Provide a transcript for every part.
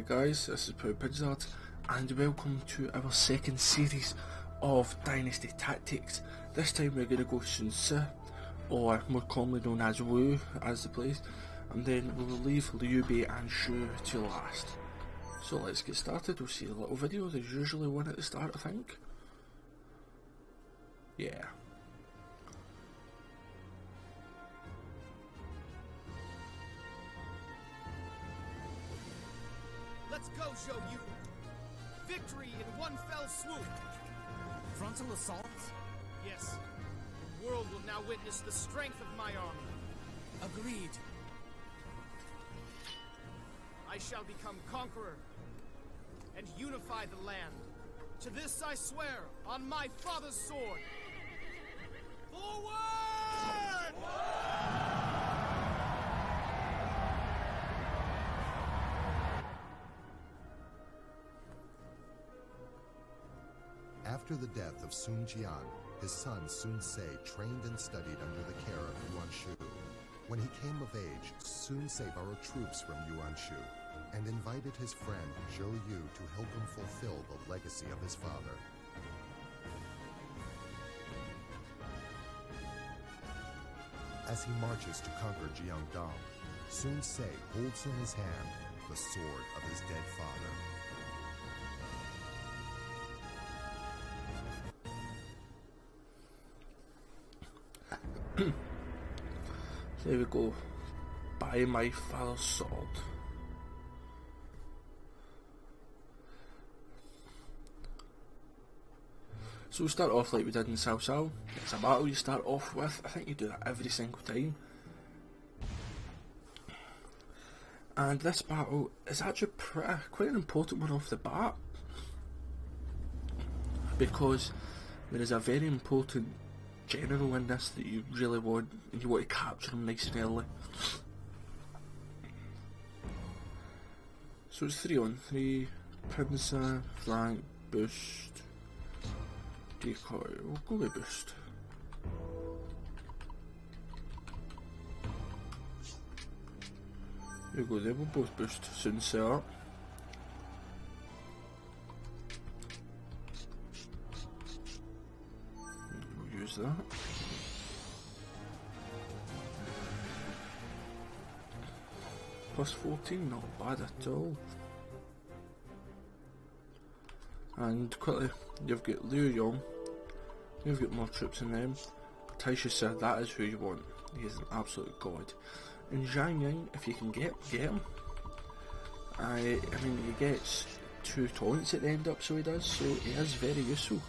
guys, this is ProudPidgezard and welcome to our second series of Dynasty Tactics. This time we're going to go Sun Tzu, or more commonly known as Wu, as the place, and then we will leave Liu Bei and Shu to last. So let's get started. We'll see a little video, there's usually one at the start I think. Yeah. Let's go, show you! Victory in one fell swoop! Frontal assault? Yes. The world will now witness the strength of my army. Agreed. I shall become conqueror and unify the land. To this I swear on my father's sword. Forward! After the death of Sun Jian, his son Sun Ce trained and studied under the care of Yuan Shu. When he came of age, Sun Ce borrowed troops from Yuan Shu and invited his friend Zhou Yu to help him fulfill the legacy of his father. As he marches to conquer Jiangdong, Sun Ce holds in his hand the sword of his dead father. There we go. By my father's sword. So we'll start off like we did in Cao Cao. It's a battle you start off with. I think you do that every single time. And this battle is actually quite an important one off the bat, because there is a very important general in this that you really want, and you want to capture him nice and early. So it's 3 on 3, pincer, flank, boost, decoy. We'll go with boost. There we go, there we'll both boost Sun Tzu up. We'll use that. Plus 14, not bad at all. And quickly, you've got Liu Yong, you've got more troops in them. Taisha said that is who you want, he is an absolute god. And Zhang Yang, if you can get him. I mean, he gets 2 taunts at the end up, so he does, so he is very useful.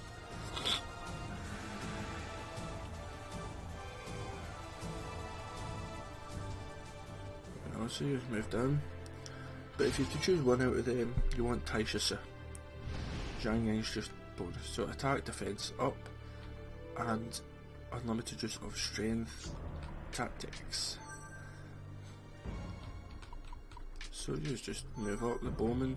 So you've moved down, but if you could choose one out of them, you want Taisha. Zhang Yang's just bonus, so attack, defense up, and unlimited use of strength tactics. So you just move up the bowman.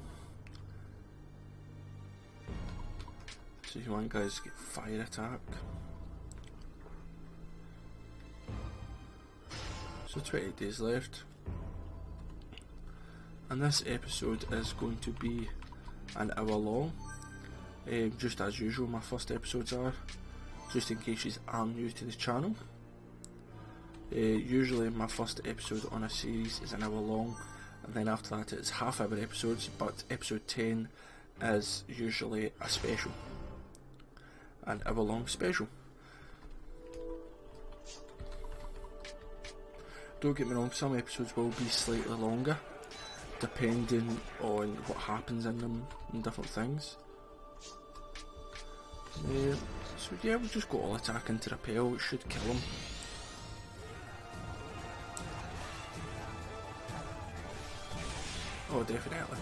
So you want guys to get fire attack. So 20 days left. And this episode is going to be an hour long, just as usual my first episodes are, just in case you are new to the channel. Usually my first episode on a series is an hour long, and then after that it's half-hour episodes, but episode 10 is usually a special, an hour long special. Don't get me wrong, some episodes will be slightly longer, depending on what happens in them and different things. So yeah, we'll just go all attack into repel, it should kill him. Oh, definitely.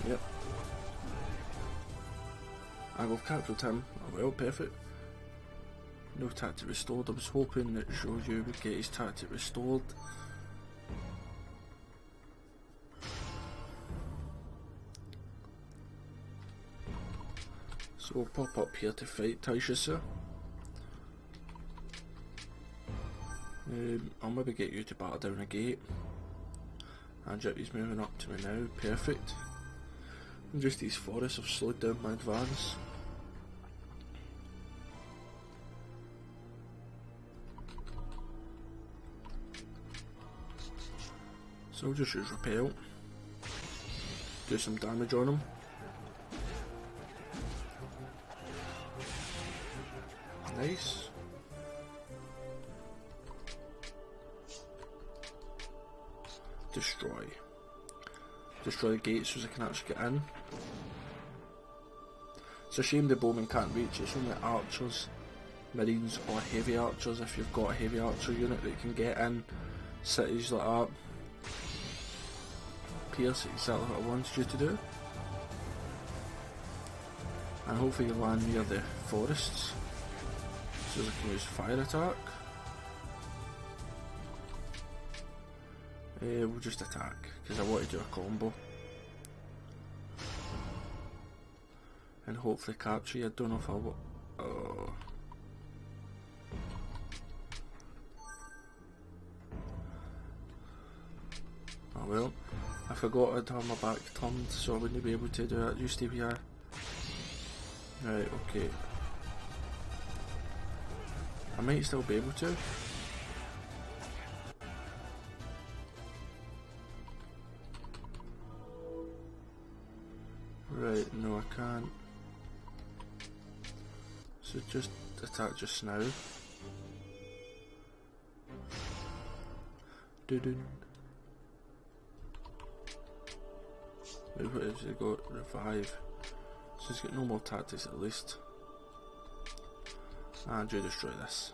Yep. I will capture him. Oh well, perfect. No tactic restored. I was hoping that Zhou Yu would get his tactic restored. So we'll pop up here to fight Taisha. I'll maybe get you to batter down a gate. And Jippy's moving up to me now, perfect. And just these forests have slowed down my advance. So I'll just use repel. Do some damage on him. Nice. Destroy. Destroy the gates so I can actually get in. It's a shame the bowmen can't reach, it's only archers, marines or heavy archers if you've got a heavy archer unit that can get in cities like that. Pierce, exactly what I wanted you to do. And hopefully you land near the forests so I can use fire attack. We'll just attack because I want to do a combo and hopefully capture you. I don't know if I will. Oh. Oh well, I forgot I'd have my back turned so I wouldn't be able to do it. You stay here. Right, okay. I might still be able to. Right, no I can't. So just attack just now. Doo-doo. What is it got? Revive. So he's got no more tactics at least. And you destroy this.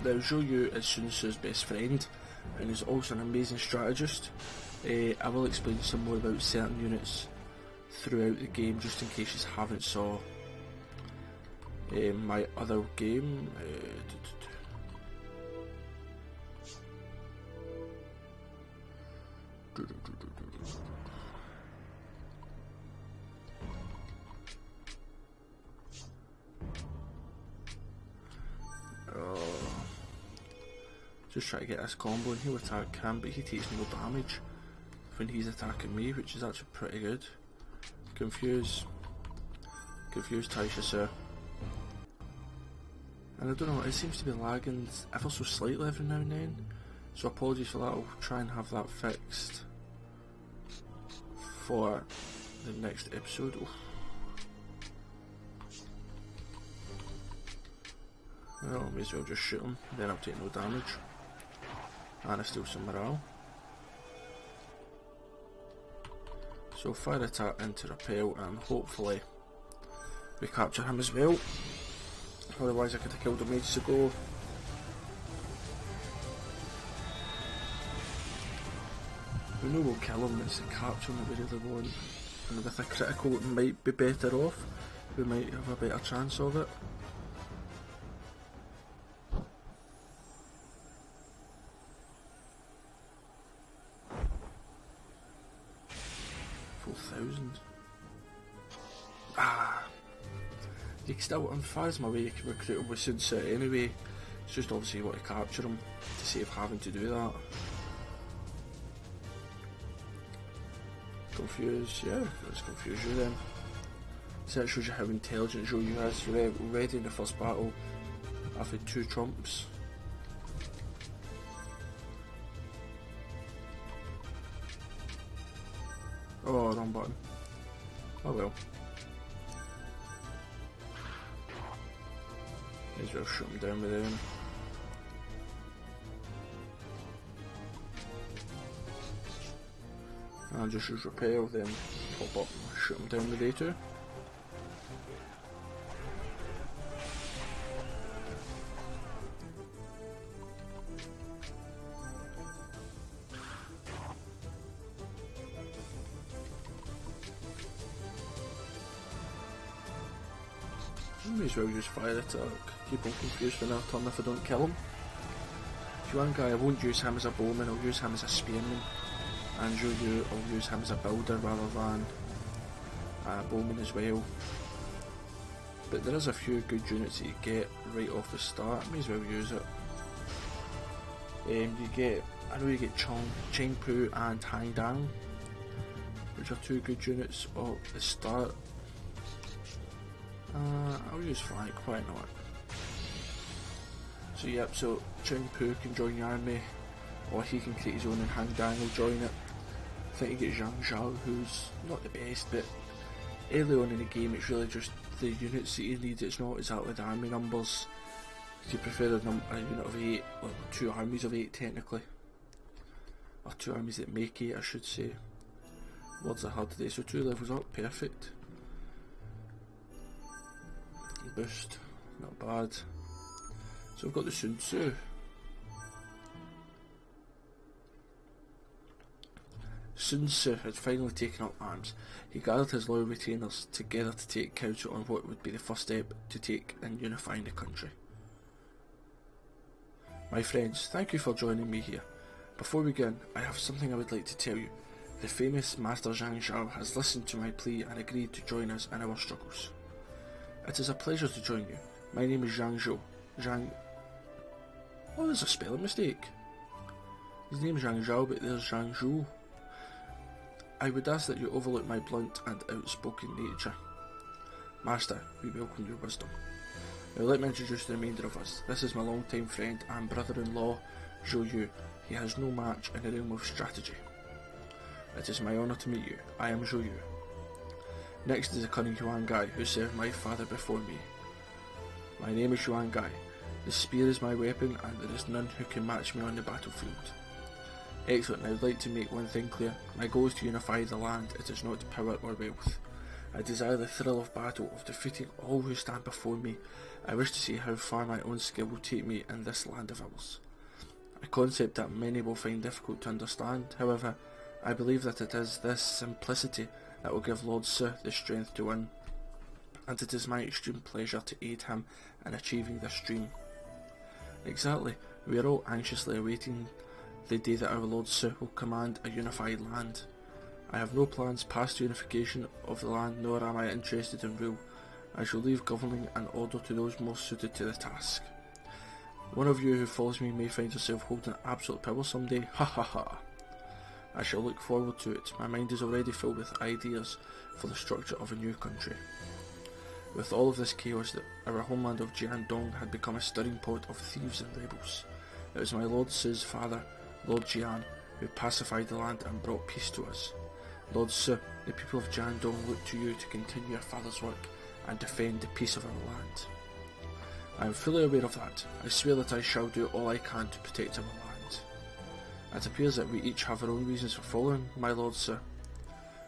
Now Zhou Yu is Sun Tzu's best friend and is also an amazing strategist. I will explain some more about certain units throughout the game just in case you haven't saw my other game. Just try to get this combo and he'll attack him, but he takes no damage when he's attacking me, which is actually pretty good. Confuse Taisha Sir. And I don't know, it seems to be lagging ever so slightly every now and then, so apologies for that. I'll try and have that fixed for the next episode. Oof. Well, I may as well just shoot him, then I'll take no damage. And I steal some morale. So fire attack into repel and hopefully we capture him as well. Otherwise I could have killed him ages ago. We know we'll kill him, it's the capture that we really want. And with a critical it might be better off. We might have a better chance of it. You can still, as far as my way, you can recruit him with Sun Tzu anyway. It's just obviously you want to capture him to save having to do that. Confuse, yeah, let's confuse you then. So that shows you how intelligent Zhou Yu is. Already in the first battle, I've had 2 trumps. Oh, wrong button. Oh well. May as well shoot him down with them. And just use repel, then pop up and shoot him down with A2. May as well use fire attack, keep him confused for another turn if I don't kill him. If one guy, I won't use him as a bowman, I'll use him as a spearman. And Zhou Yu, I'll use him as a builder rather than a bowman as well. but there is a few good units that you get right off the start. May as well use it. I know you get Cheng Pu and Hang Dang, which are two good units at the start. I'll use flank, why not? So yep, so Cheng Pu can join your army, or he can create his own and Hang Dang will join it. I think you get Zhang Zhao, who's not the best, but early on in the game it's really just the units that you need. It's not exactly the army numbers. You prefer a unit of 8, well, 2 armies of 8 technically. Or 2 armies that make 8, I should say. Words are hard today, so 2 levels up, perfect. Boost, not bad. So we've got the Sun Tzu. Sun Tzu had finally taken up arms. He gathered his loyal retainers together to take counsel on what would be the first step to take in unifying the country. My friends, thank you for joining me here. Before we begin, I have something I would like to tell you. The famous Master Zhang Zhao has listened to my plea and agreed to join us in our struggles. It is a pleasure to join you. My name is Zhang Zhou. Oh, there's a spelling mistake. His name is Zhang Zhao, but there's Zhang Zhou. I would ask that you overlook my blunt and outspoken nature. Master, we welcome your wisdom. Now let me introduce the remainder of us. This is my long-time friend and brother-in-law, Zhou Yu. He has no match in the realm of strategy. It is my honour to meet you. I am Zhou Yu. Next is the cunning Yuan Gai, who served my father before me. My name is Yuan Gai. The spear is my weapon, and there is none who can match me on the battlefield. Excellent. Now I'd like to make one thing clear. My goal is to unify the land. It is not power or wealth. I desire the thrill of battle, of defeating all who stand before me. I wish to see how far my own skill will take me in this land of ours. A concept that many will find difficult to understand. However, I believe that it is this simplicity that will give Lord Su the strength to win, and it is my extreme pleasure to aid him in achieving this dream. Exactly, we are all anxiously awaiting the day that our Lord Su will command a unified land. I have no plans past unification of the land, nor am I interested in rule. I shall leave governing and order to those most suited to the task. One of you who follows me may find yourself holding absolute power someday, ha ha ha. I shall look forward to it. My mind is already filled with ideas for the structure of a new country. With all of this chaos, our homeland of Jiandong had become a stirring pot of thieves and rebels. It was my Lord Su's father, Lord Jian, who pacified the land and brought peace to us. Lord Su, the people of Jiandong look to you to continue your father's work and defend the peace of our land. I am fully aware of that. I swear that I shall do all I can to protect our land. It appears that we each have our own reasons for following my Lord Su.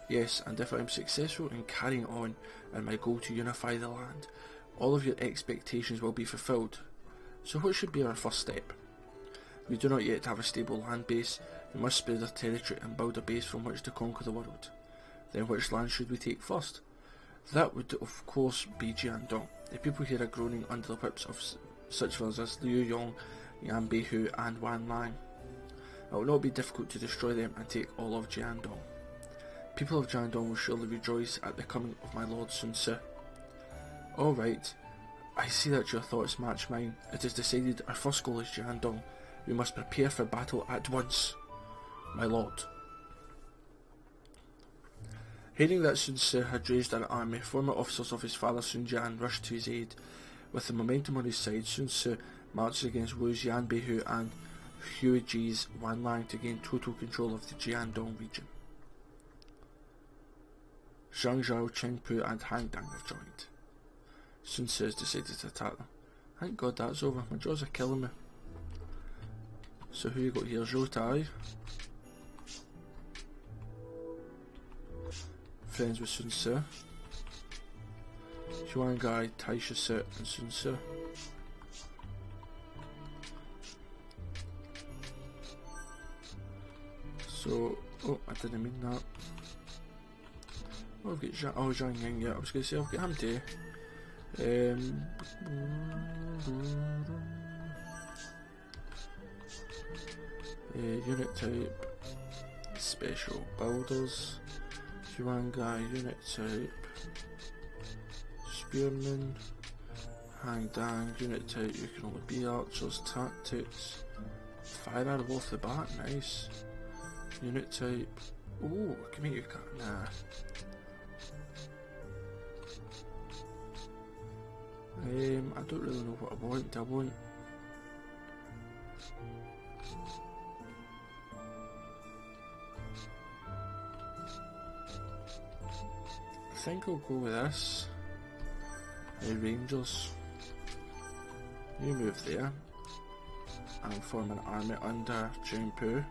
Yes, and if I am successful in carrying on in my goal to unify the land, all of your expectations will be fulfilled. So what should be our first step? We do not yet have a stable land base. We must spread our territory and build a base from which to conquer the world. Then which land should we take first? That would of course be Jiandong. The people here are groaning under the whips of such villains as Liu Yong, Yan Beihu and Wan Lang. It will not be difficult to destroy them and take all of Jiandong. People of Jiandong will surely rejoice at the coming of my Lord Sun Tzu. Alright, I see that your thoughts match mine. It is decided our first goal is Jiandong. We must prepare for battle at once, my lord. Hearing that Sun Tzu had raised an army, former officers of his father Sun Jian rushed to his aid. With the momentum on his side, Sun Tzu marched against Wu's Yan Beihu and Huiji's Wan Lang to gain total control of the Jiandong region. Zhang Zhao, Cheng Pu and Hang Dang have joined. Sun Tzu has decided to attack them. Thank God that's over, my jaws are killing me. So who you got here? Zhou Tai. Friends with Sun Tzu. Yuan Gai, Tai Shi and Sun Tzu. So, oh, I didn't mean that. Oh, I've got Zhang Ying, yeah, I was going to say I've got him too. Unit type, special builders. Yuan Gai, unit type, spearmen. Hang dang, unit type, you can only be archers. Tactics, fire arrow off the bat, nice. Unit type, ooh, can make you cut, nah. I don't really know what I want, I think I'll go with this. Rangers. You move there and form an army under Jiangpu.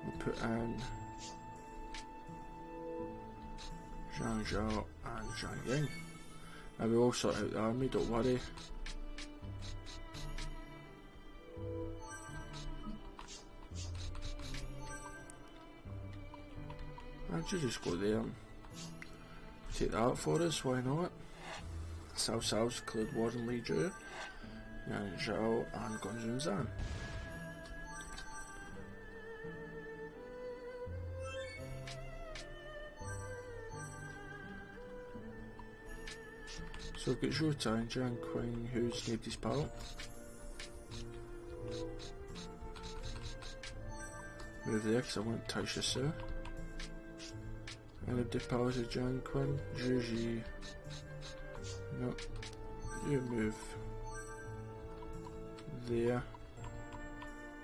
We'll put in Zhang Zhao and Zhang Ying. Now we'll all sort out the army, don't worry. I'll just go there and take that out for us, why not? Cao Cao's declared war on Li Zhu, Yang Zhao and Gonzun Zan. So we've got Zhou Tai and Jiang Qing, who's named his pal. Move there because I want Taisha Su. And the pals of Jiang Qing, Zhu Ji. No, you move there.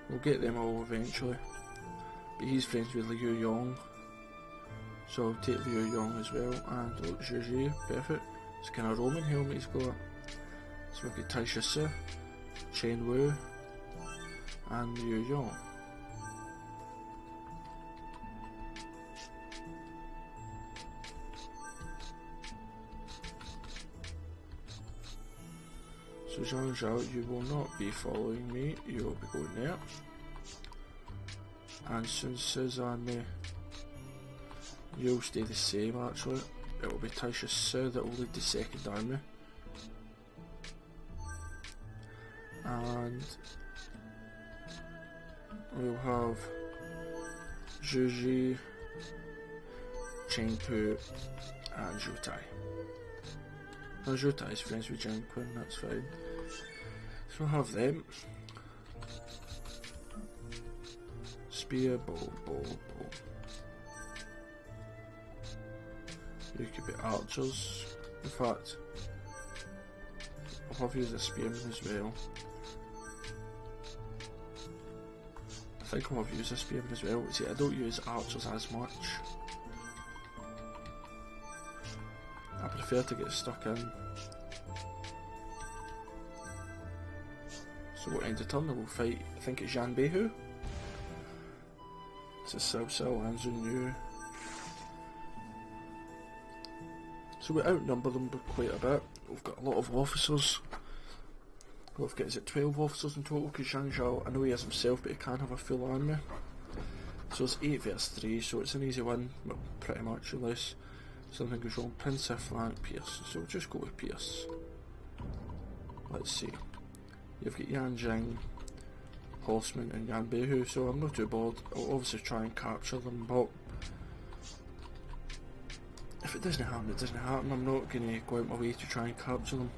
We'll get them all eventually. But he's friends with Liu Yong, so I'll take Liu Yong as well. And look, Zhu Ji, perfect. It's kind of Roman helmet he's got. So we've got Taisha Su, Chen Wu, and Liu Yong. So Zhang Zhao, you will not be following me, you will be going there. And Sun Tzu's army, you'll stay the same actually. It will be Taisha Su that will lead the second army. And we'll have Zhu Ji, Cheng Pu and Zhou Tai. Well, Zhou Tai is friends with Jiang Qin, that's fine. So we'll have them. Spear, bow, bow, bow. You could be archers. In fact, I'll have you as a spearman as well. I think I'll have you as a spearman as well. See, I don't use archers as much. I prefer to get stuck in. So we'll end the turn and we'll fight, I think it's Zhan Beihu. This is Cao Cao and Zun Yu. So we outnumber them by quite a bit. We've got a lot of officers. We've got, is it 12 officers in total? Because Zhang Zhao, I know he has himself, but he can have a full army. So it's 8 versus 3, so it's an easy win, well, pretty much, unless something goes wrong. Pincer, flank, Pierce. So we'll just go with Pierce. Let's see. You've got Yan Jing, Horseman and Yan Beihu, so I'm not too bored. I'll obviously try and capture them, but if it doesn't happen, it doesn't happen. I'm not going to go out my way to try and capture them.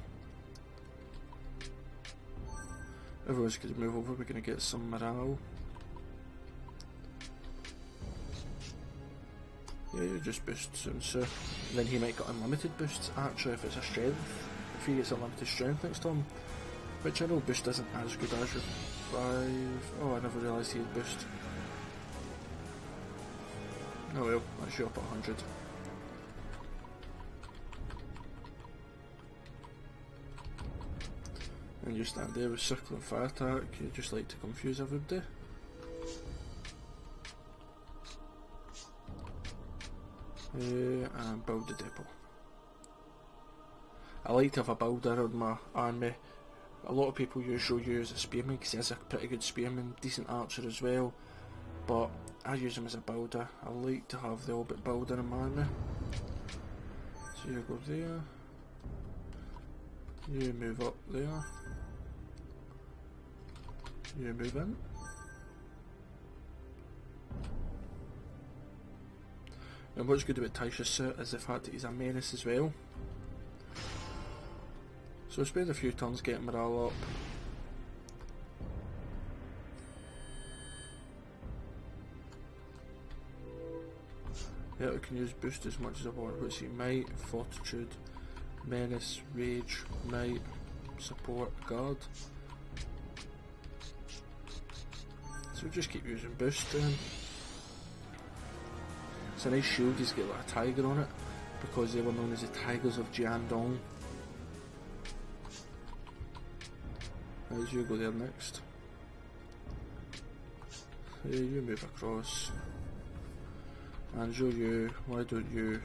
Everyone's going to move over, we're going to get some morale. Yeah, you just boost Sun Tzu. Then he might get unlimited boosts actually if it's a strength. If he gets unlimited strength next time. Which I know boost isn't as good as your 5. Oh, I never realised he had boost. Oh well, that's you up at 100. And you stand there with circling fire attack, you just like to confuse everybody. And build the depot. I like to have a builder on my army. A lot of people use Zhou Yu as a spearman because he has a pretty good spearman, decent archer as well. But I use him as a builder. I like to have the Orbit builder in my army. So you go there. You move up there. You move in. And what's good about Taisha Su is the fact that he's a menace as well. So we spend a few turns getting morale up. Yeah, we can use boost as much as I want. Let's see, might, fortitude, menace, rage, might, support, guard. So we'll just keep using boost then. It's a nice shield, he's got like a tiger on it, because they were known as the Tigers of Jiandong. As you go there next. Yeah, you move across. And you, why don't you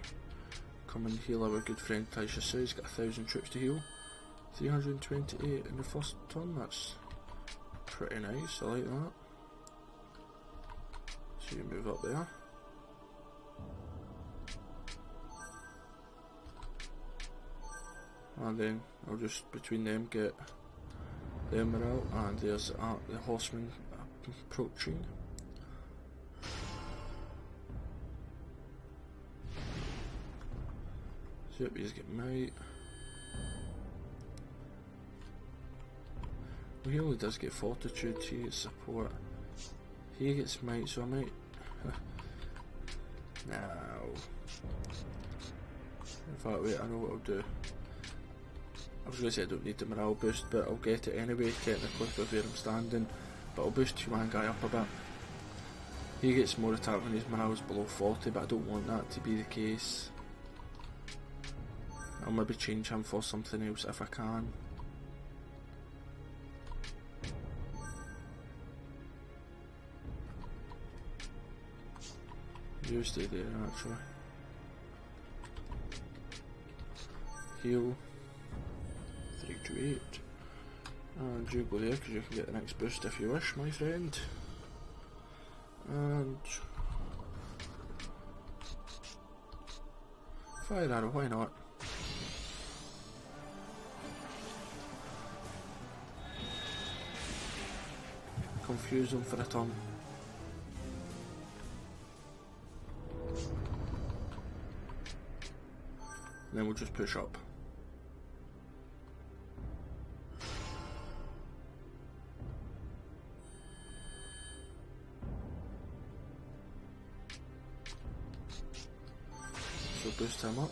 come and heal our good friend Taisha Su? He's got 1,000 troops to heal. 328 in the first turn, that's pretty nice, I like that. So you move up there. And then I'll just between them get them out, and there's the horseman approaching. So yep, he's getting might. Well, he only does get fortitude, he gets support. He gets might, so I might. No. In fact, wait, I know what I'll do. I was going to say I don't need the morale boost, but I'll get it anyway, technically, with where I'm standing. But I'll boost my guy up a bit. He gets more attack when his morale is below 40, but I don't want that to be the case. I'll maybe change him for something else if I can. You stay there actually. Heal. 3 to 8. And you go there because you can get the next boost if you wish, my friend. And fire arrow, why not? Confuse them for a turn. And then we'll just push up. So boost him up.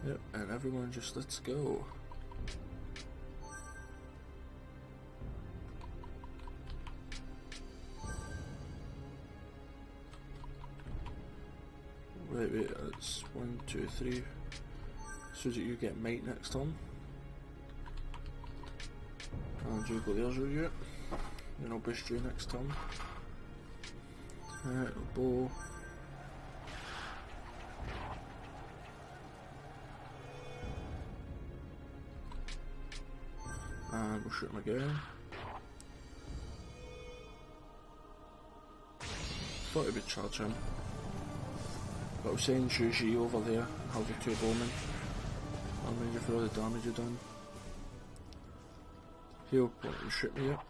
Yep, and everyone just let's go. Wait, it's 1, 2, 3. So that you get might next turn. And you go there's you. Then I'll boost you next turn. Bow. And we'll shoot him again. Thought it would charge him. But I'll send Shuji over there and have the 2 bowmen. I'll measure for all the damage you've done. He'll probably shoot me up.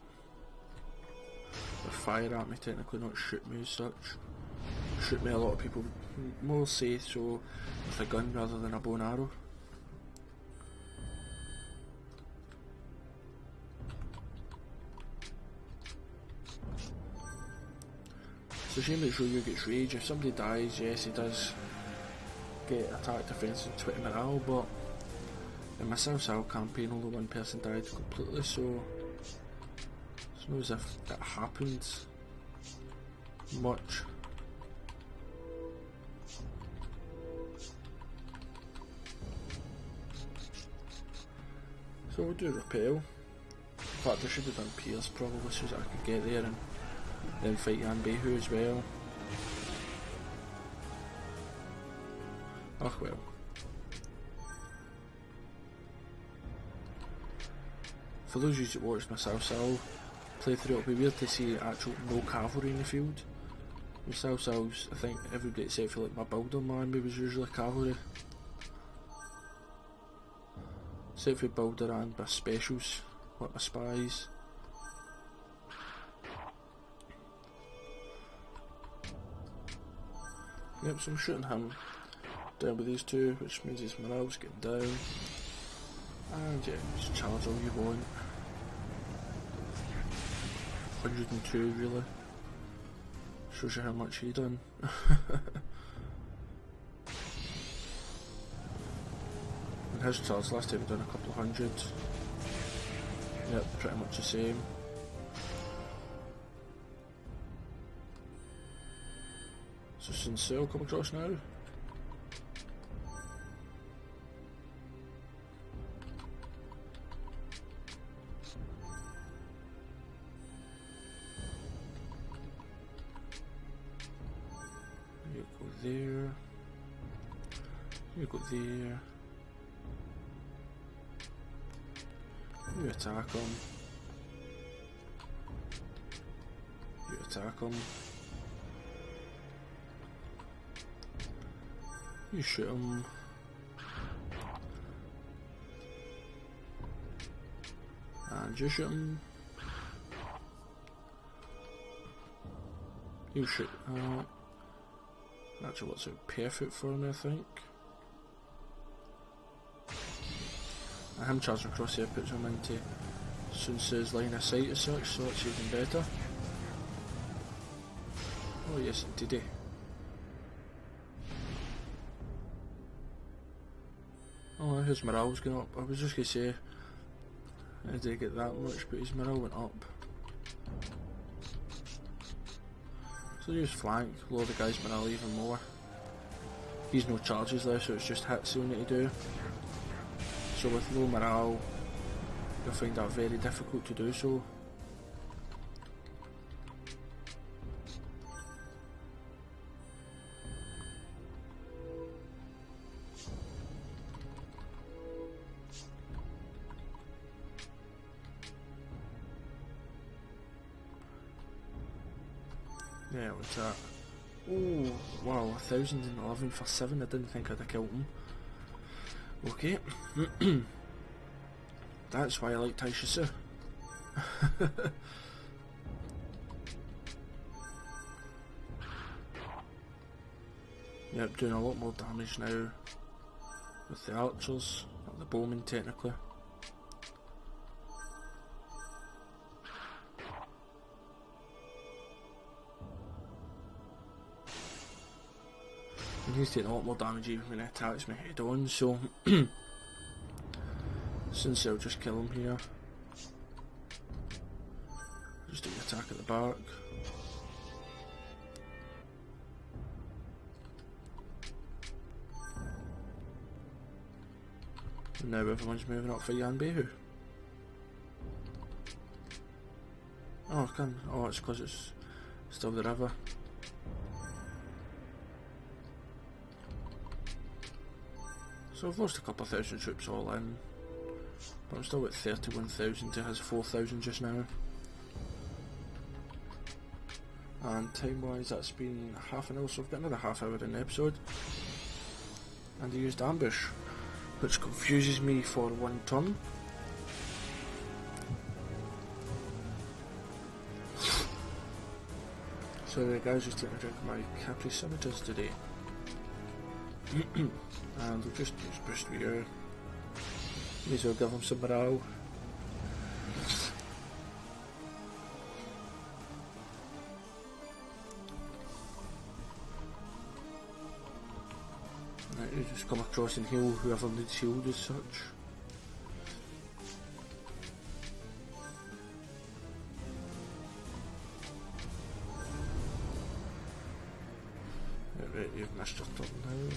Or fire at me, technically, not shoot me as such. Shoot me, a lot of people more say so with a gun rather than a bow and arrow. It's a shame that Ryu gets rage. If somebody dies, yes, he does get attack, defense and 20 morale, but in my South campaign only one person died completely, so it's not as if that happened much. So we'll do repel. In fact, I should have done Pierce probably so that I could get there and then fight Yan Beihu as well. Oh well. For those of you that watched my South playthrough, it'll be weird to see actual no cavalry in the field. With Souths, I think everybody except for like my builder man was usually cavalry. Except for builder and my specials, like my spies. Yep, so I'm shooting him down with these two, which means his morale's getting down. And yeah, just charge all you want. 102 really. Shows you how much he done. And his charge last time he done a couple of hundred. Yep, pretty much the same. So Sincere will come across now. You go there. You go there. You attack him. You attack him. You shoot him. And you shoot him. You shoot. Actually, what's out perfect for me, I think. And him charging across here puts him into Sun Tzu's line of sight as such, so it's even better. Oh yes, indeed. Oh, his morale's going up. I was just going to say, I didn't get that much, but his morale went up. So use flank, lower the guy's morale even more. He's no charges there, so it's just hits he'll need to do. So with low morale, you'll find that very difficult to do so. Yeah, what's that? Oh, wow, 1,011 for 7, I didn't think I'd have killed him. Okay. That's why I like Taishisu. Yep, doing a lot more damage now with the archers, or the bowmen technically. And he's taking a lot more damage even when he attacks me head on, so since I'll just kill him here. Just do the attack at the back. And now everyone's moving up for Yan Behu. Oh, I can. Oh, it's because it's still the river. So I've lost a couple of thousand troops all in, but I'm still at 31,000 to his 4,000 just now. And time wise that's been half an hour, so I've got another half hour in the episode. And he used ambush, which confuses me for one turn. So the guys just taking a drink of my Capri Scimitars today. And we'll just use boost here. May as well give him some morale. Right, you just come across and heal whoever needs healed as such. Right, you've missed your turn now.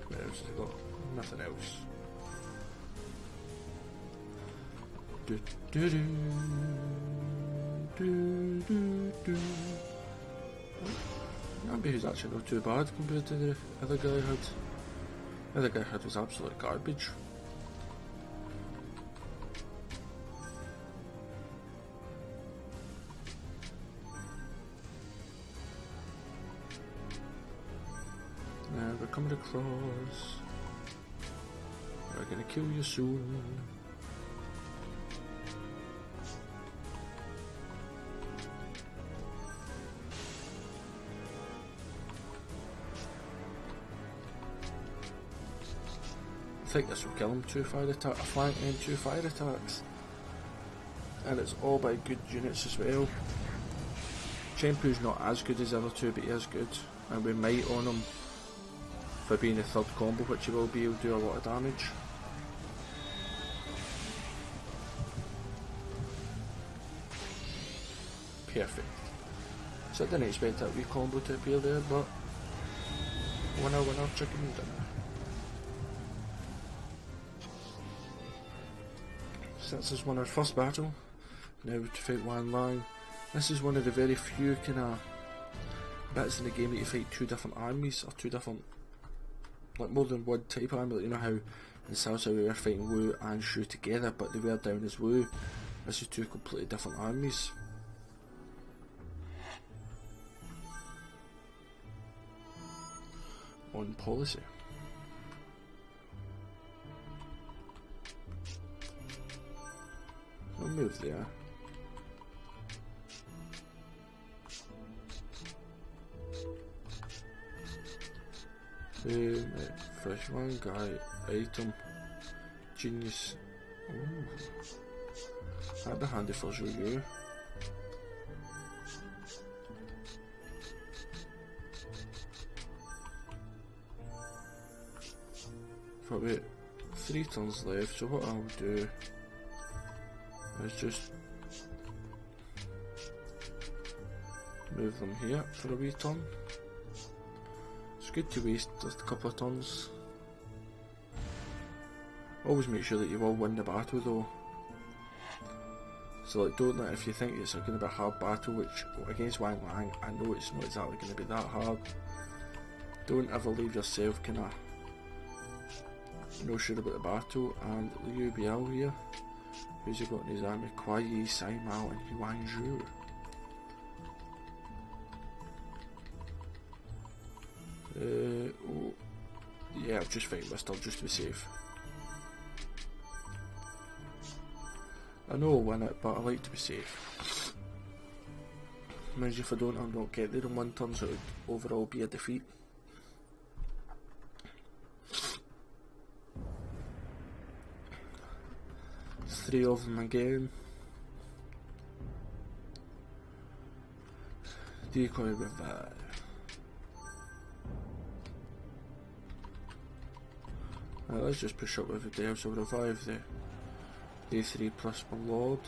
What else has he got? Nothing else. Do do do do do do. Nambi's actually not too bad compared to the other guy I had. The other guy I had was absolute garbage. Now we're coming across. We're gonna kill you soon. think this will kill him. 2 fire attack, a flank and 2 fire attacks. And it's all by good units as well. Chempu's not as good as the other two, but he is good. And we might on him for being the third combo, which he will be, he'll do a lot of damage. Perfect. So I didn't expect that wee combo to appear there, but winner winner chicken dinner. So this is winner's first battle. Now to fight Wan Lang. This is one of the very few kind of bits in the game that you fight 2 different armies, or 2 different, like more than one type of army. Like, you know how in Cao Cao we were fighting Wu and Shu together, but they were down as Wu. This is 2 completely different armies. On policy. No move there. Fresh one guy, item, genius. Ooh. That'd be handy for Zhu. Probably 3 turns left, so what I'll do is just move them here for a wee turn. It's good to waste just a couple of turns. Always make sure that you will win the battle though. So like, don't let, if you think it's going to be a hard battle, which against Wang Lang, I know it's not exactly going to be that hard. Don't ever leave yourself kind of no sure about the battle. And Liu Biao here, who's he got in his army? Kuai Yi, Sai Mao and Yuan Zhu. Oh, yeah, I'll just fight Mr. just to be safe. I know I'll win it, but I like to be safe. Imagine if I don't get there in 1 turn, so it would overall be a defeat. Three of them again. Decoy revive. Right, let's just push up with the devs, so we'll revive the D3 plus my lord.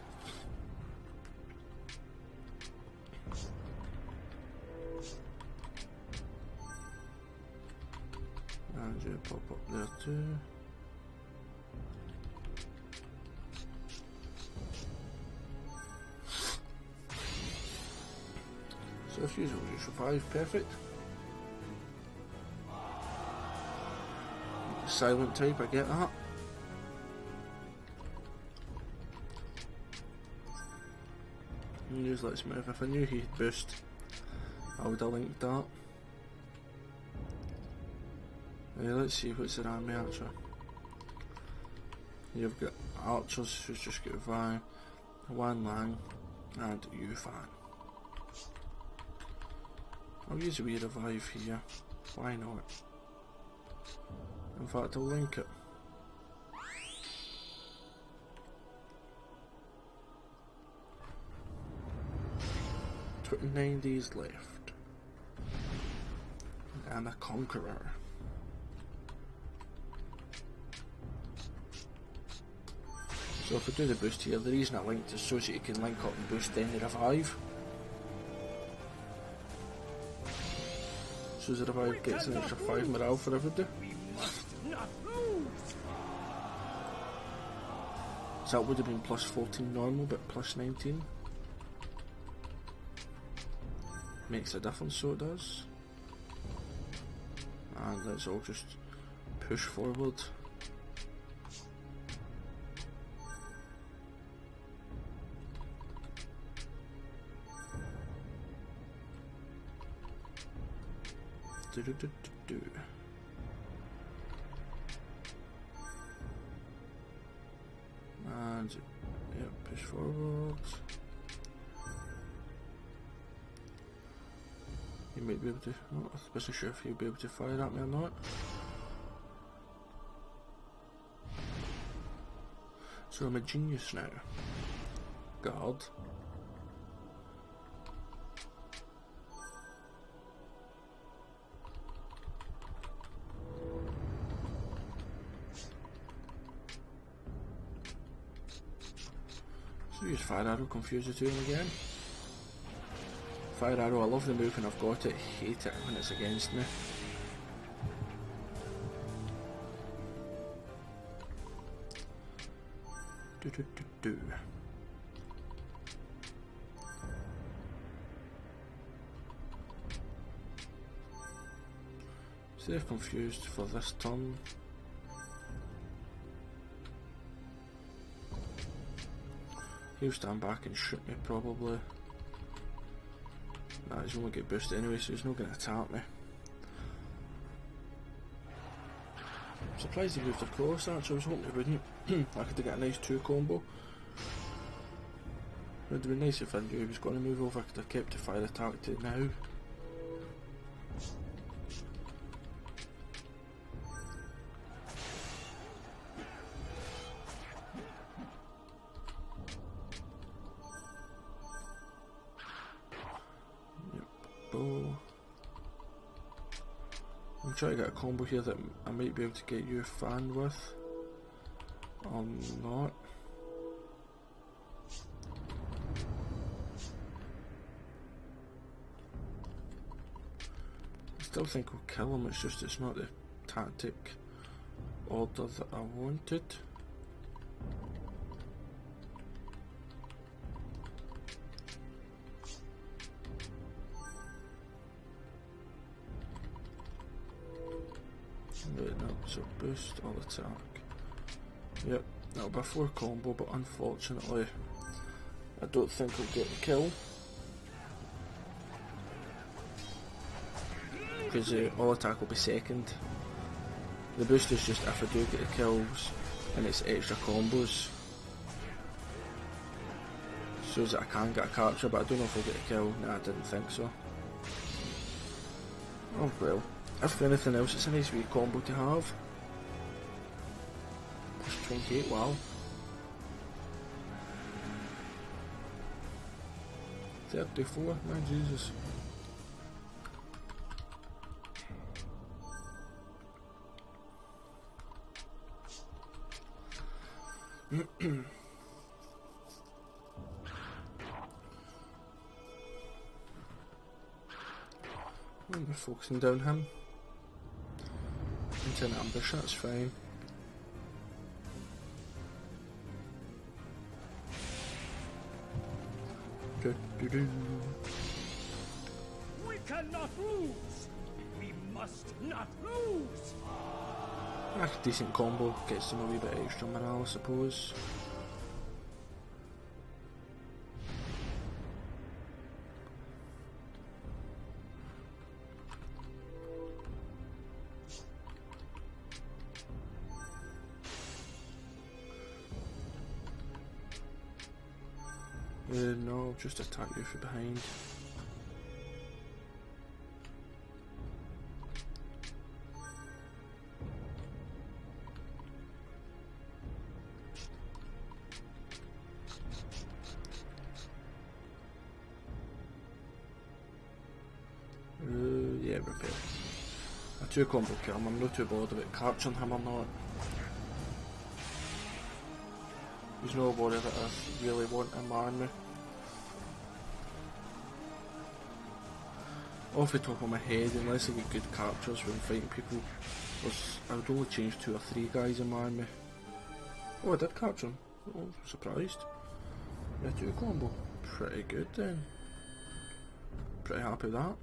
And you pop up there too. So if you survive, perfect. Silent type, I get that. Use let's move. If I knew he'd boost, I would have linked that. Let's see what's the army archer. You've got archers who's just got Vi, Wan Lang, and Yu Fan. I'll use a wee revive here. Why not? In fact, I'll link it. 29 days left. I'm a conqueror. So if I do the boost here, the reason I linked is so that you can link up and boost then the revive. So the revive gets an extra 5 morale for everybody. So that would have been plus 14 normal, but plus 19. Makes a difference, so it does. And let's all just push forward. Do. And yeah, push forward. You might be able to. Oh, I wasn't sure if you'd be able to fire at me or not. So I'm a genius now. God. So use fire arrow, confuse the two of them again. Fire arrow, I love the move when I've got it, hate it when it's against me. Do. Stay confused for this turn. He'll stand back and shoot me probably. Nah, he's only get boosted anyway, so he's not going to attack me. I'm surprised he moved across actually, I was hoping he wouldn't. I could have got a nice 2 combo. It would have been nice if I knew he was going to move over, I could have kept the fire attack to now. I'm trying to get a combo here that I might be able to get you a fan with, or not. I still think we'll kill him, it's just it's not the tactic order that I wanted. Right, no, so boost all attack. Yep, that'll be a 4 combo, but unfortunately I don't think we'll get the kill. Because all attack will be second. The boost is just if I do get the kills and it's extra combos. Shows that I can get a capture, but I don't know if I'll get a kill. Nah, I didn't think so. Oh well. If anything else, it's a nice wee combo to have. Plus 28, wow. 34, my Jesus. We're focusing down him. Into an ambush, that's fine. We cannot lose! We must not lose! That's a decent combo, gets them a wee bit extra morale, I suppose. No, I'll just attack you from behind. Yeah, repair. A 2 combo kill him, I'm not too bothered about capturing him or not. There's nobody that I really want to man me. Off the top of my head, unless I get good captures when fighting people, I would only change 2 or 3 guys in man me. Oh, I did capture him. Oh, surprised. Yeah, 2 combo. Pretty good then. Pretty happy with that.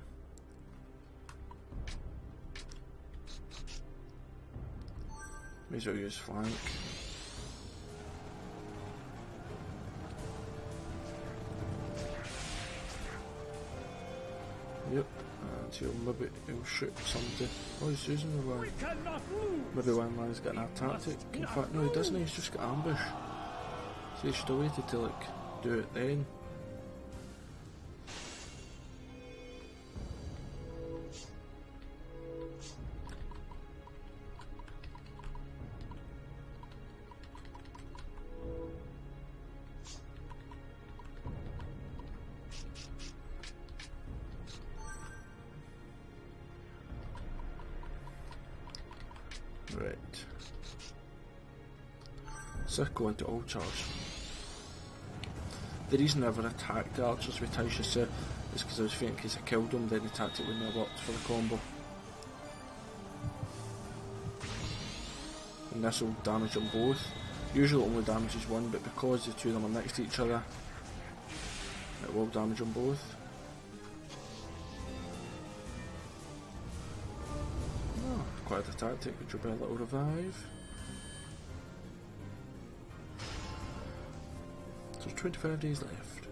May as well use flank. Yep, and maybe he'll shoot somebody. Oh, he's using the one. Maybe one man's got an tactic. In fact, no, he doesn't, he's just got ambush. So he should have waited to like do it then. Right. So let's go into all charge. The reason I ever attacked the archers with Taisha Sir is because I was thinking in case I killed them then the tactic wouldn't have worked for the combo. And this will damage them both. Usually it only damages one, but because the two of them are next to each other, it will damage them both. Oh, quite a tactic, which will be a little revive. So 25 days left.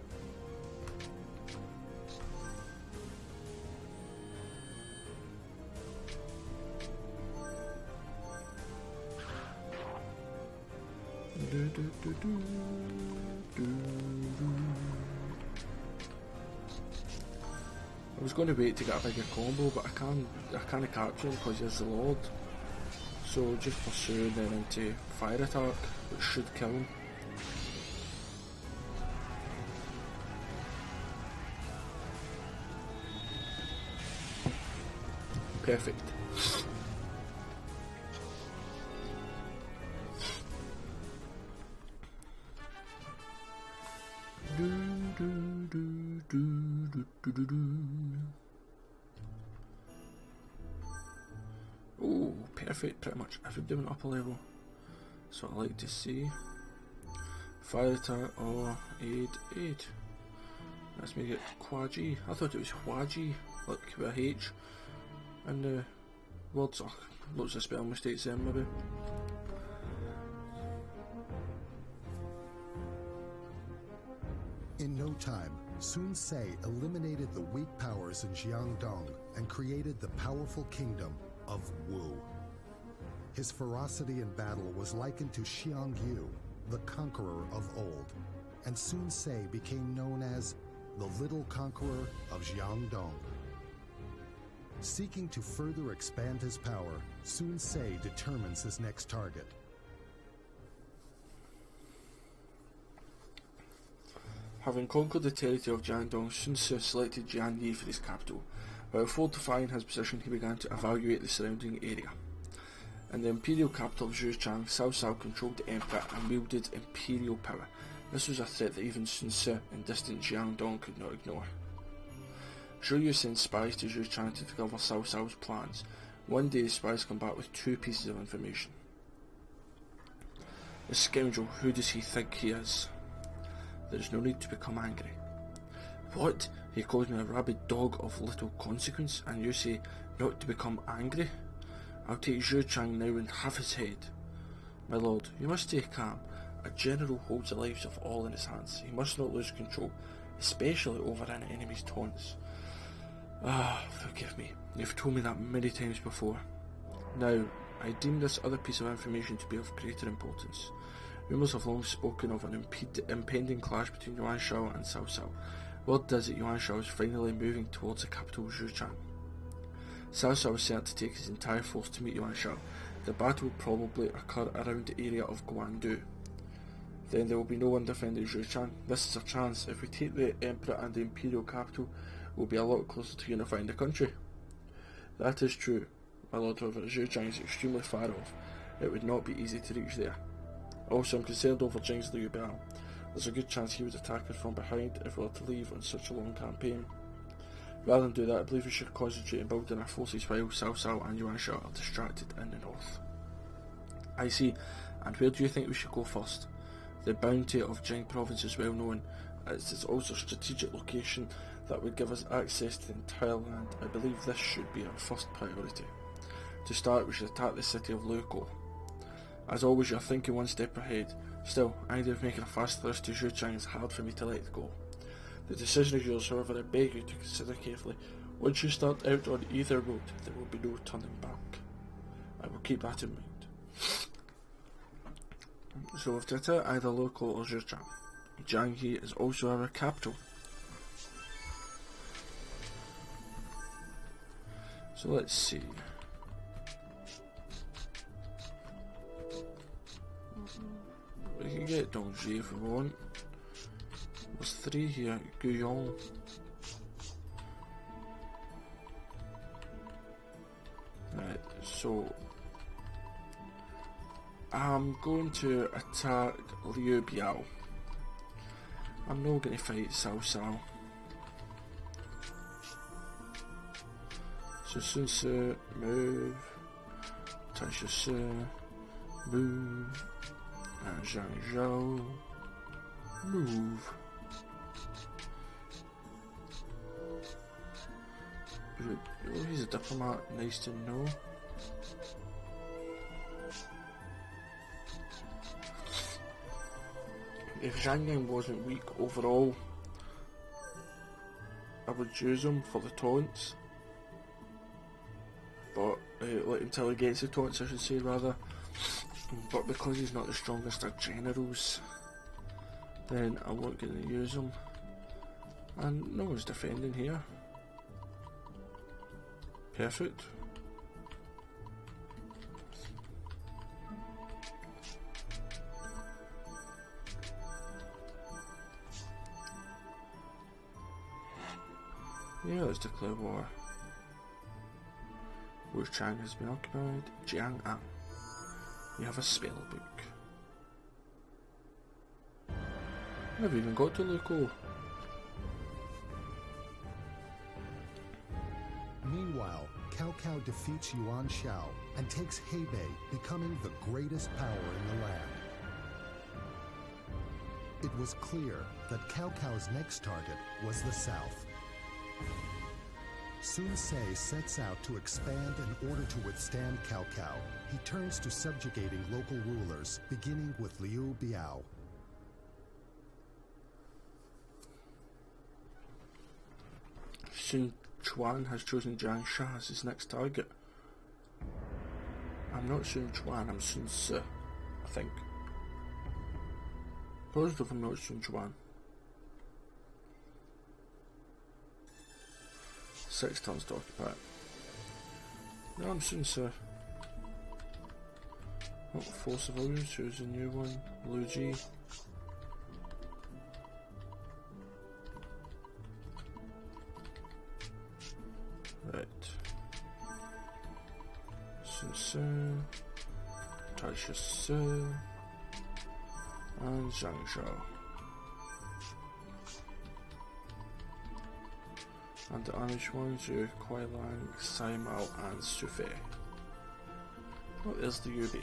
I was going to wait to get a bigger combo, but I can't capture him because he's the Lord. So just pursue and then into fire attack, which should kill him. Perfect. Oh, perfect, pretty much everybody went up a level. So I like to see. Fire attack or aid. Let's make it Quaji. I thought it was Huaji, like with a H. And the words are lots of spelling mistakes there maybe. In no time, Sun Ce eliminated the weak powers in Jiangdong and created the powerful kingdom of Wu. His ferocity in battle was likened to Xiangyu, the conqueror of old, and Sun Ce became known as the Little Conqueror of Jiangdong. Seeking to further expand his power, Sun Ce determines his next target. Having conquered the territory of Jiangdong, Sun Ce selected Jiangyi for his capital. While fortifying his position, he began to evaluate the surrounding area. In the imperial capital of Zhuchang, Cao Cao controlled the emperor and wielded imperial power. This was a threat that even Sun Ce in distant Jiangdong could not ignore. Zhou Yu sent spies to Zhuchang to discover Cao Cao's plans. One day the spies come back with two pieces of information. The scoundrel, who does he think he is? There is no need to become angry. What? He calls me a rabid dog of little consequence, and you say not to become angry? I'll take Zhuchang now and have his head. My lord, you must stay calm. A general holds the lives of all in his hands. He must not lose control, especially over an enemy's taunts. Ah, forgive me. You've told me that many times before. Now, I deem this other piece of information to be of greater importance. Rumours have long spoken of an impending clash between Yuan Shao and Cao Cao. Word does that Yuan Shao is finally moving towards the capital Zhuchang. Cao Cao is set to take his entire force to meet Yuan Shao. The battle will probably occur around the area of Guangdu. Then there will be no one defending Zhuchang. This is a chance. If we take the emperor and the imperial capital, we'll be a lot closer to unifying the country. That is true, my lord. However, Zhuchang is extremely far off. It would not be easy to reach there. Also, I'm concerned over Zheng's Liu Biao. There's a good chance he would attack us from behind if we were to leave on such a long campaign. Rather than do that, I believe we should concentrate on building our forces while Cao Cao and Yuan Shao are distracted in the north. I see. And where do you think we should go first? The bounty of Jing province is well known. It is also a strategic location that would give us access to the entire land. I believe this should be our first priority. To start, we should attack the city of Luokou. As always, you're thinking one step ahead. Still, the idea of making a fast thrust to Zhuchang is hard for me to let go. The decision is yours, however, I beg you to consider carefully. Once you start out on either road, there will be no turning back. I will keep that in mind. So we've got it, either Luokou or Zhuchang. Jiangyi is also our capital. So let's see. We can get Dongzhi if we want. There's 3 here. Guyong. Right, so I'm going to attack Liu Biao. I'm not going to fight Cao Cao. So Sun Ce, move. Taisha Se, move. And Zhang Zhao, move. Oh, he's a diplomat, nice to know. If Zhang Yang wasn't weak overall, I would use him for the taunts. But, until he gets the taunts, I should say, rather. But because he's not the strongest of generals, then I'm not going to use him. And no one's defending here. Perfect. Yeah, let's declare war. Wuchang has been occupied. Jiang'an. You have a spell book. Never even got to Luko. Meanwhile, Cao Cao defeats Yuan Shao and takes Hebei, becoming the greatest power in the land. It was clear that Cao Cao's next target was the south. Sun Ce sets out to expand in order to withstand Cao Cao. He turns to subjugating local rulers, beginning with Liu Biao. Sun Quan has chosen Jiang Sha as his next target. I'm not Sun Quan, I'm Sun Ce, I think. Positive I'm not Sun Quan. 6 turns to occupy. No, I'm Sun Ce. Oh, 4 civilians, choose a new one. Lu Ji. Right. Sun Ce, Taisha Se, and Zhang Zhao. And the Amish ones are Kuai Lang, Sai Mao, and Su Fei. What is the UB?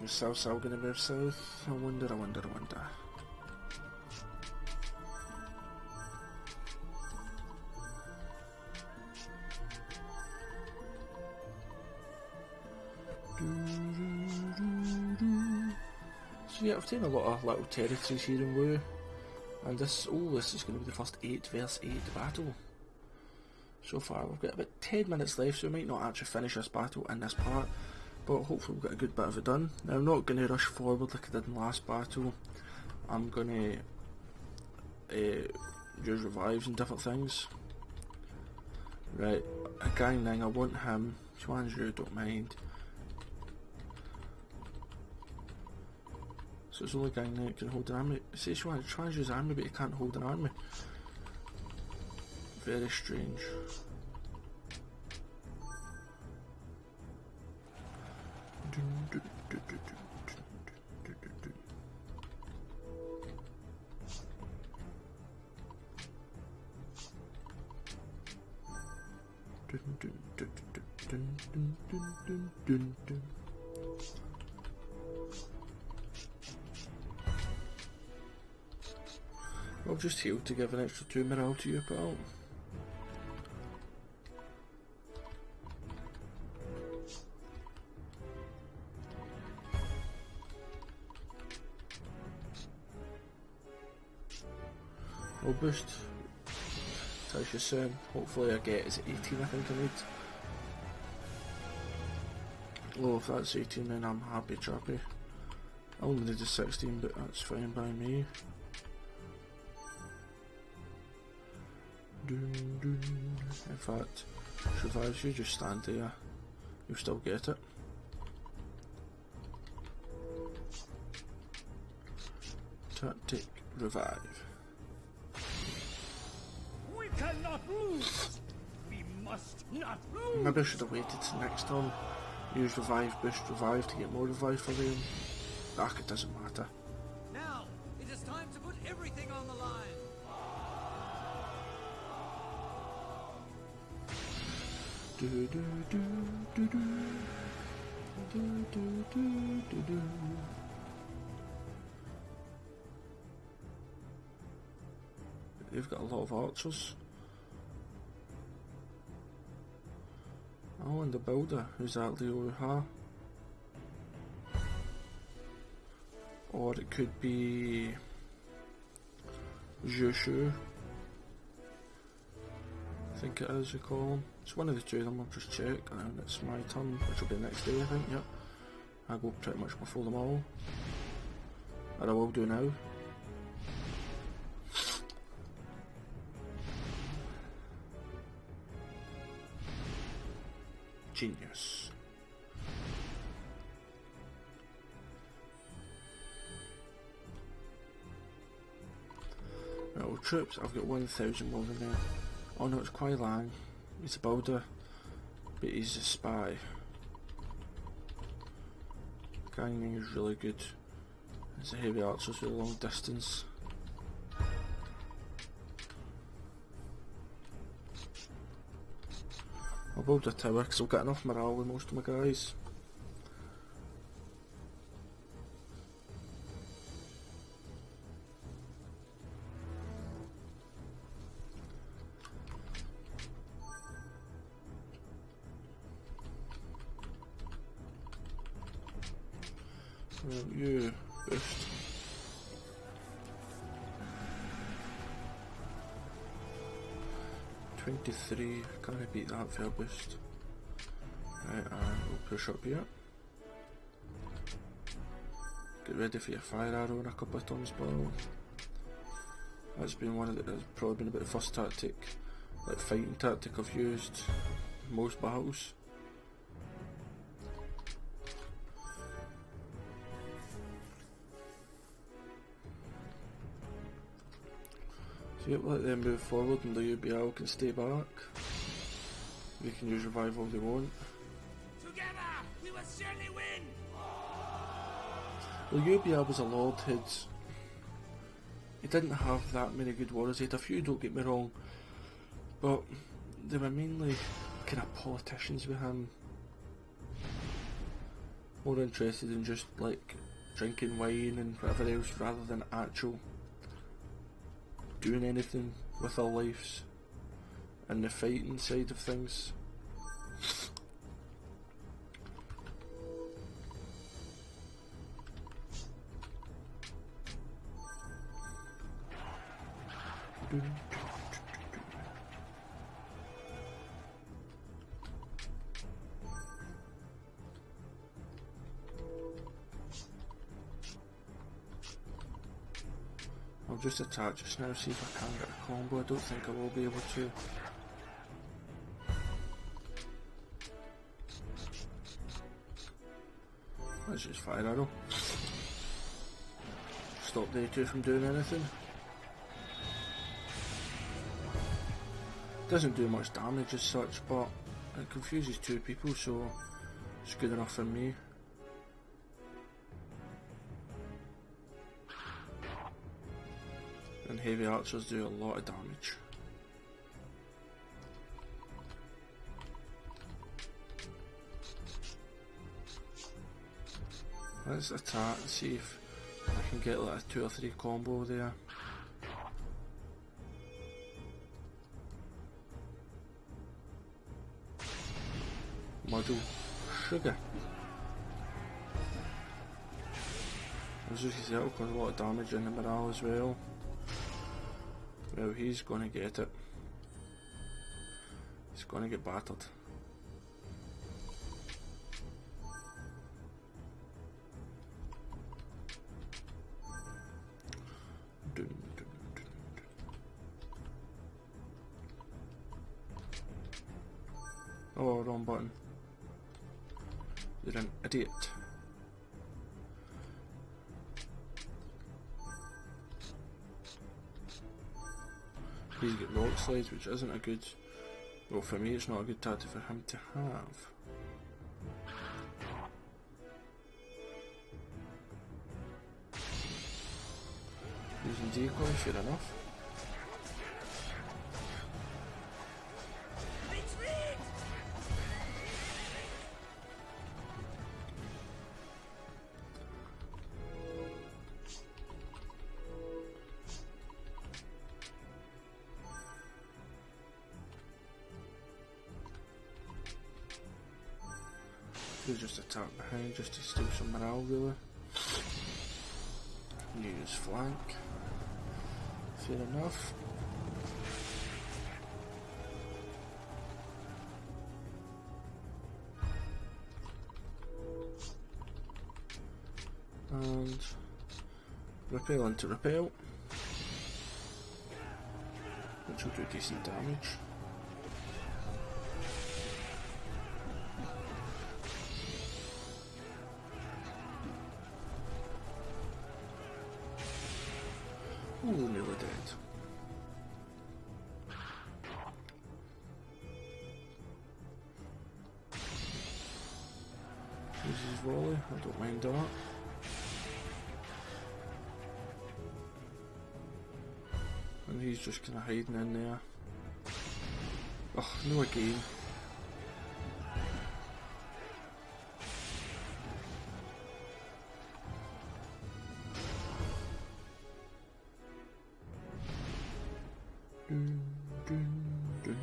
Is Cao Cao gonna move south? I wonder. So yeah, I've taken a lot of little territories here in Wu, and this is going to be the first 8 vs 8 battle. So far, we've got about 10 minutes left, so we might not actually finish this battle in this part, but hopefully we've got a good bit of it done. Now, I'm not going to rush forward like I did in the last battle. I'm going to use revives and different things. Right, a Gang Ning, I want him. Chuanzhu, don't mind. So it's only Gang Ning that can hold an army. It says Chuanzhu's army, but he can't hold an army. Very strange. I'll just heal to give an extra 2 morale to you, pal. I'll boost Taisha soon. Hopefully I get, is it 18 I think I need? Oh, if that's 18 then I'm happy chappy. I only needed 16 but that's fine by me. In fact, survives you, just stand there. You'll still get it. Tactic revive. We cannot lose. We must not lose. Maybe I should have waited till next turn. use revive, boost revive to get more revive for them. It doesn't matter. Now, it is time to put everything on the line. Do do do do do do do do do do. They've got a lot of archers. Oh, and the builder, who's that, Leo Ha? Or it could be Jushu. I think it is, we call him. It's one of the two of them, I'll just check, and it's my turn, which will be the next day, I think, yep. I go pretty much before them all. Or I will do now. Genius. Right, well, troops, I've got 1,000 more than there. Oh no, it's Kuai Lang. He's a builder, but he's a spy. Gang is really good. It's a heavy archers with a long distance. I'll build a tower because I've got enough morale with most of my guys. Well, you boost. $23, can't beat that for a boost. Right, and we'll push up here. Get ready for your fire arrow and a couple of tons ball. That's probably been about the first tactic, like fighting tactic I've used in most battles. So yep, let them move forward and the UBL can stay back. They can use revive all they want. Together, we will surely win. Well, UBL was a lord, he didn't have that many good warriors. He had a few, don't get me wrong, but they were mainly kind of politicians with him. More interested in just like drinking wine and whatever else rather than actual doing anything with their lives and the fighting side of things. I'll just attack just now, see if I can get a combo. I don't think I will be able to. Let's just fire arrow. Stop they two from doing anything. Doesn't do much damage as such, but it confuses two people, so it's good enough for me. And heavy archers do a lot of damage. Let's attack and see if I can get like a 2 or 3 combo there. Module sugar. As you can see, that'll cause a lot of damage in the morale as well. Well, he's gonna get it. He's gonna get battered. Dun, dun, dun, dun. Oh, wrong button. You're an idiot. He's got rock slides, which isn't a good... Well, for me it's not a good tactic for him to have. Using decoy, fair enough. Retreat! They just attack behind just to steal some morale really. Use flank. Fair enough. And repel into repel, which will do decent damage. Ooh, nearly dead. Uses volley, I don't mind that. And he's just kind of hiding in there. Oh, no again. Dun, dun, dun.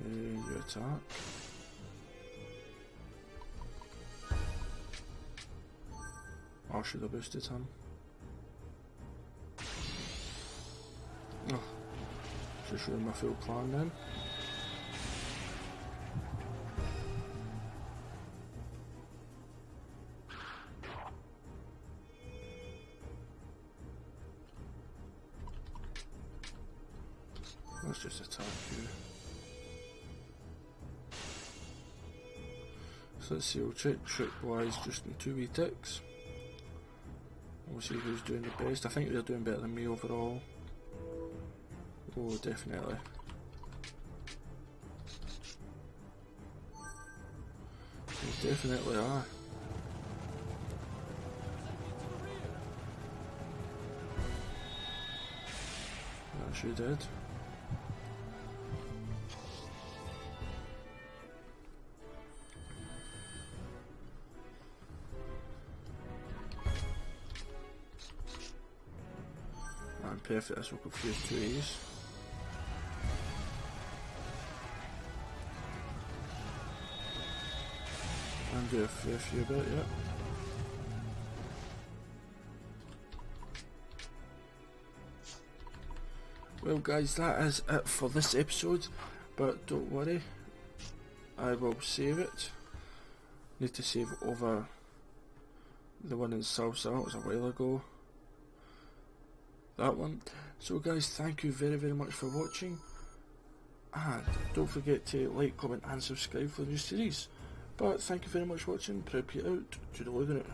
You attack. I should have boosted him. Oh, just ruined my full plan then. Let's just attack you. So let's see, we'll check trick wise just in 2 wee ticks. We'll see who's doing the best. I think they're doing better than me overall. Oh, definitely. They definitely are. That sure did. Perfect, this will confuse 2 A's. And do a few bit, yeah. Well guys, that is it for this episode, but don't worry, I will save it. Need to save over the one in Salsa, that was a while ago. That one. So guys, thank you very much for watching, and don't forget to like, comment and subscribe for the new series. But thank you very much for watching. Proud Pete out. To the it.